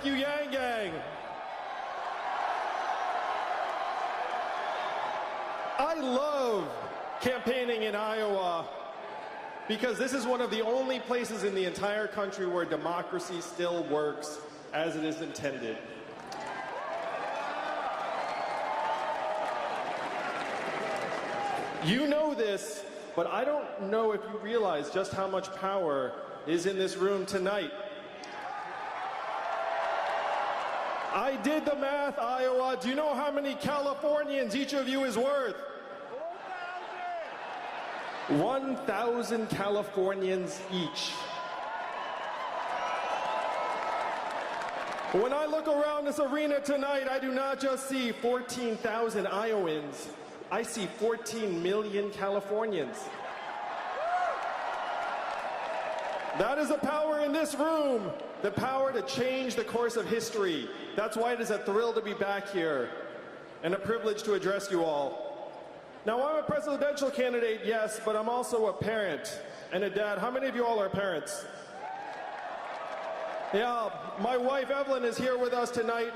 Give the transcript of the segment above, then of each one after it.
Thank you, Yang Gang. I love campaigning in Iowa because this is one of the only places in the entire country where democracy still works as it is intended. You know this, but I don't know if you realize just how much power is in this room tonight. I did the math, Iowa. Do you know how many Californians each of you is worth? 1,000 Californians each. When I look around this arena tonight, I do not just see 14,000 Iowans. I see 14 million Californians. That is the power in this room, the power to change the course of history. That's why it is a thrill to be back here and a privilege to address you all. Now, I'm a presidential candidate, yes, but I'm also a parent and a dad. How many of you all are parents? Yeah, my wife Evelyn is here with us tonight.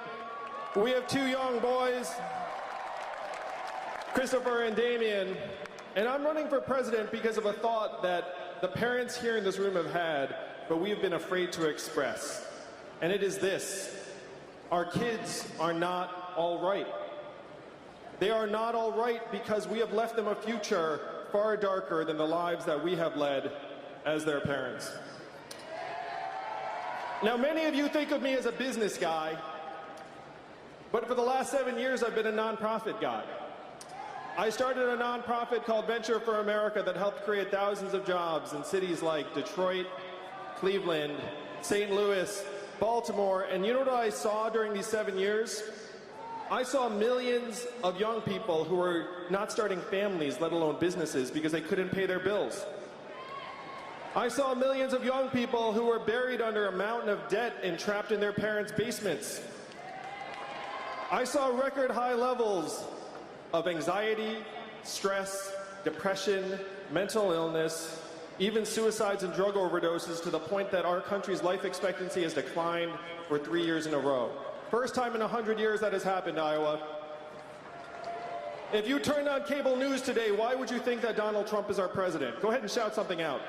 We have 2 young boys, Christopher and Damien, and I'm running for president because of a thought that the parents here in this room have had, but we have been afraid to express. And it is this: our kids are not all right. They are not all right because we have left them a future far darker than the lives that we have led as their parents. Now, many of you think of me as a business guy, but for the last 7 years, I've been a nonprofit guy. I started a nonprofit called Venture for America that helped create thousands of jobs in cities like Detroit, Cleveland, St. Louis, Baltimore, and you know what I saw during these 7 years? I saw millions of young people who were not starting families, let alone businesses, because they couldn't pay their bills. I saw millions of young people who were buried under a mountain of debt and trapped in their parents' basements. I saw record high levels of anxiety, stress, depression, mental illness, even suicides and drug overdoses, to the point that our country's life expectancy has declined for 3 years in a row. First time in 100 years that has happened, Iowa. If you turned on cable news today, why would you think that Donald Trump is our president? Go ahead and shout something out.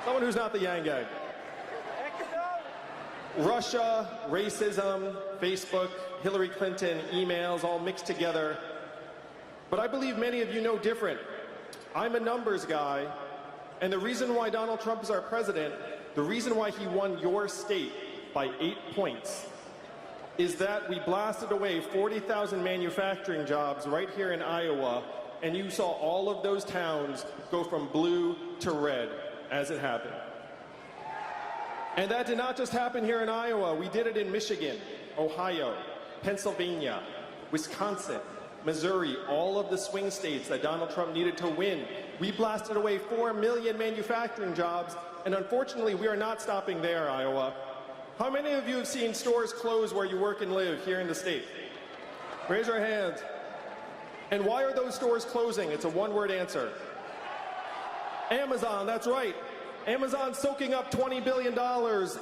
Someone who's not the Yang Gang. Russia, racism, Facebook, Hillary Clinton, emails, all mixed together. But I believe many of you know different. I'm a numbers guy, and the reason why Donald Trump is our president, the reason why he won your state by 8 points, is that we blasted away 40,000 manufacturing jobs right here in Iowa, and you saw all of those towns go from blue to red as it happened. And that did not just happen here in Iowa. We did it in Michigan, Ohio, Pennsylvania, Wisconsin, Missouri, all of the swing states that Donald Trump needed to win. We blasted away 4 million manufacturing jobs, and unfortunately, we are not stopping there, Iowa. How many of you have seen stores close where you work and live here in the state? Raise your hands. And why are those stores closing? It's a one-word answer. Amazon, that's right. Amazon soaking up $20 billion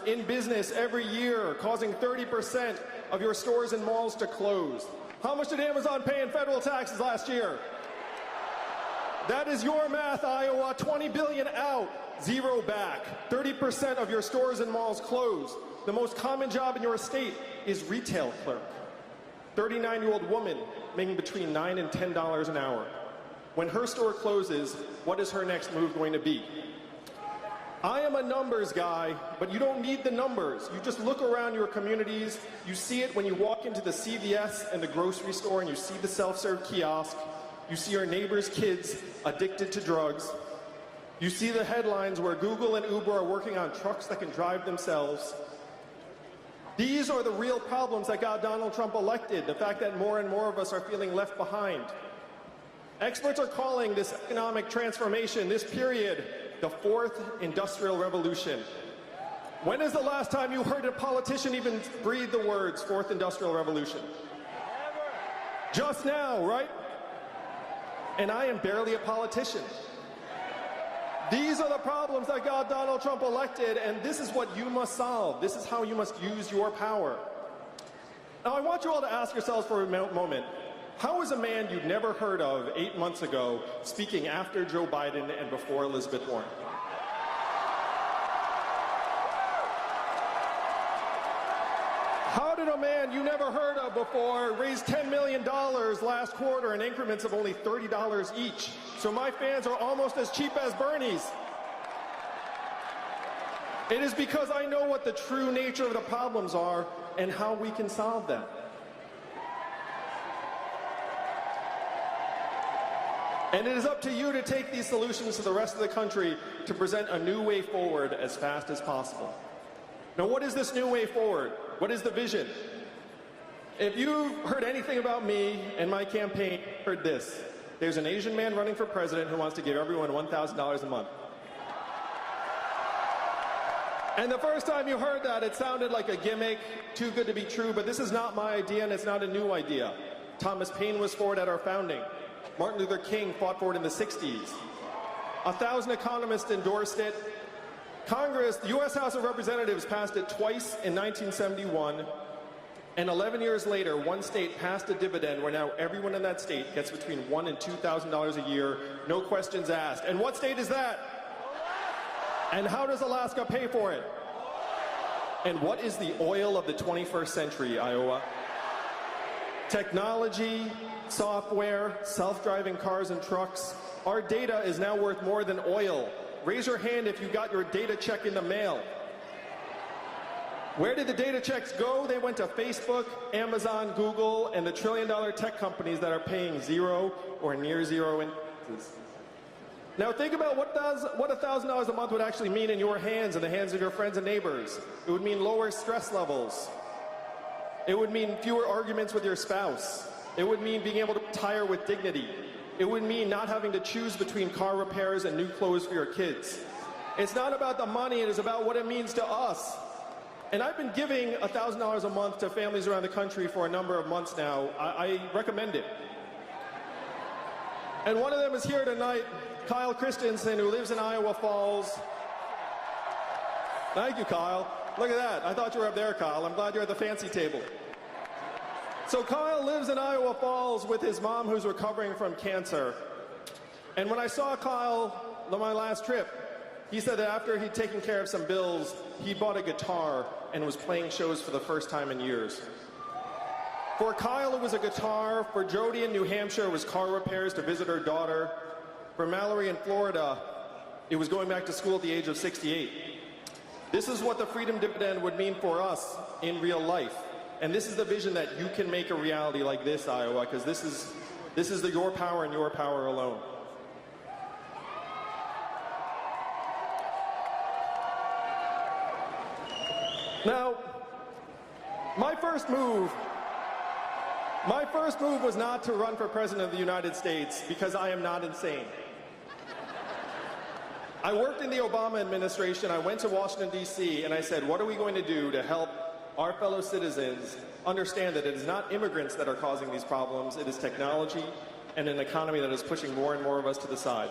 in business every year, causing 30% of your stores and malls to close. How much did Amazon pay in federal taxes last year? That is your math, Iowa. 20 billion out, 0 back. 30% of your stores and malls closed. The most common job in your state is retail clerk. 39-year-old woman making between $9 and $10 an hour. When her store closes, what is her next move going to be? I am a numbers guy, but you don't need the numbers. You just look around your communities. You see it when you walk into the CVS and the grocery store and you see the self-serve kiosk. You see your neighbor's kids addicted to drugs. You see the headlines where Google and Uber are working on trucks that can drive themselves. These are the real problems that got Donald Trump elected, the fact that more and more of us are feeling left behind. Experts are calling this economic transformation, this period, the fourth industrial revolution. When is the last time you heard a politician even breathe the words fourth industrial revolution? Never. Just now, right? And I am barely a politician. These are the problems that got Donald Trump elected, and this is what you must solve. This is how you must use your power. Now, I want you all to ask yourselves for a moment, how is a man you'd never heard of 8 months ago speaking after Joe Biden and before Elizabeth Warren? How did a man you never heard of before raise $10 million last quarter in increments of only $30 each? So my fans are almost as cheap as Bernie's. It is because I know what the true nature of the problems are and how we can solve them. And it is up to you to take these solutions to the rest of the country to present a new way forward as fast as possible. Now, what is this new way forward? What is the vision? If you've heard anything about me and my campaign, heard this. There's an Asian man running for president who wants to give everyone $1,000 a month. And the first time you heard that, it sounded like a gimmick, too good to be true, but this is not my idea and it's not a new idea. Thomas Paine was for it at our founding. Martin Luther King fought for it in the 60s. 1,000 economists endorsed it. Congress, the U.S. House of Representatives passed it twice in 1971, and 11 years later, one state passed a dividend where now everyone in that state gets between $1,000 and $2,000 a year, no questions asked. And what state is that? And how does Alaska pay for it? And what is the oil of the 21st century, Iowa? Technology, software, self-driving cars and trucks. Our data is now worth more than oil. Raise your hand if you got your data check in the mail. Where did the data checks go? They went to Facebook, Amazon, Google, and the trillion-dollar tech companies that are paying zero or near zero interest. Now think about what $1,000 a month would actually mean in your hands and the hands of your friends and neighbors. It would mean lower stress levels. It would mean fewer arguments with your spouse. It would mean being able to retire with dignity. It would mean not having to choose between car repairs and new clothes for your kids. It's not about the money, it is about what it means to us. And I've been giving $1,000 a month to families around the country for a number of months now. I recommend it. And one of them is here tonight, Kyle Christensen, who lives in Iowa Falls. Thank you, Kyle. Look at that. I thought you were up there, Kyle. I'm glad you're at the fancy table. So Kyle lives in Iowa Falls with his mom who's recovering from cancer. And when I saw Kyle on my last trip, he said that after he'd taken care of some bills, he bought a guitar and was playing shows for the first time in years. For Kyle, it was a guitar. For Jody in New Hampshire, it was car repairs to visit her daughter. For Mallory in Florida, it was going back to school at the age of 68. This is what the Freedom Dividend would mean for us in real life. And this is the vision that you can make a reality like this, Iowa, because this is your power and your power alone. Now, my first move was not to run for president of the United States because I am not insane. I worked in the Obama administration. I went to Washington, D.C., and I said, what are we going to do to help our fellow citizens understand that it is not immigrants that are causing these problems, it is technology and an economy that is pushing more and more of us to the side.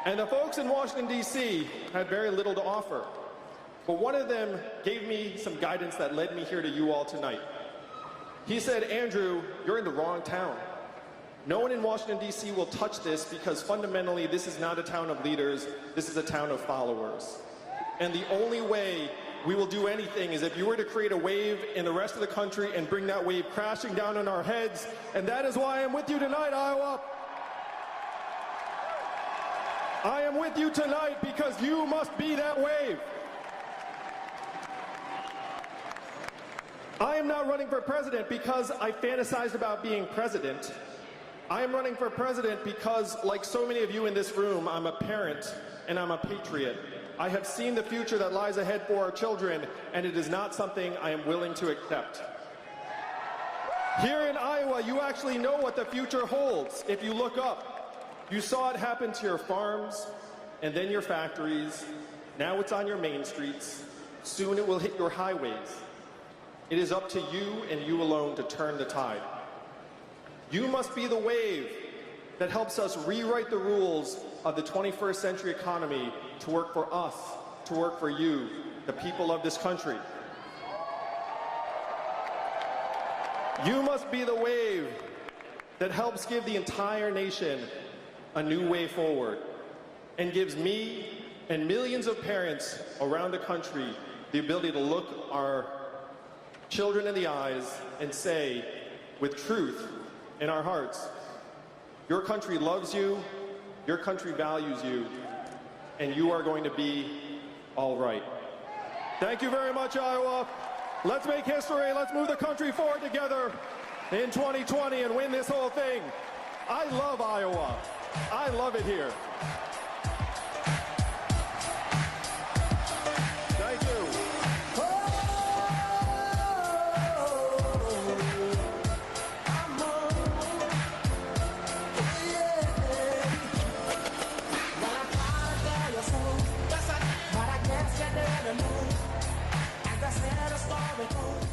And the folks in Washington, D.C. had very little to offer. But one of them gave me some guidance that led me here to you all tonight. He said, Andrew, you're in the wrong town. No one in Washington, D.C. will touch this because fundamentally this is not a town of leaders, this is a town of followers. And the only way we will do anything is if you were to create a wave in the rest of the country and bring that wave crashing down on our heads. And that is why I'm with you tonight, Iowa. I am with you tonight because you must be that wave. I am not running for president because I fantasized about being president. I am running for president because, like so many of you in this room, I'm a parent and I'm a patriot. I have seen the future that lies ahead for our children, and it is not something I am willing to accept. Here in Iowa, you actually know what the future holds. If you look up, you saw it happen to your farms, and then your factories. Now it's on your main streets. Soon it will hit your highways. It is up to you and you alone to turn the tide. You must be the wave that helps us rewrite the rules of the 21st century economy to work for us, to work for you, the people of this country. You must be the wave that helps give the entire nation a new way forward and gives me and millions of parents around the country the ability to look our children in the eyes and say, with truth in our hearts, your country loves you, your country values you, and you are going to be all right. Thank you very much, Iowa. Let's make history. Let's move the country forward together in 2020 and win this whole thing. I love Iowa. I love it here. Thank you. As I said, a story told.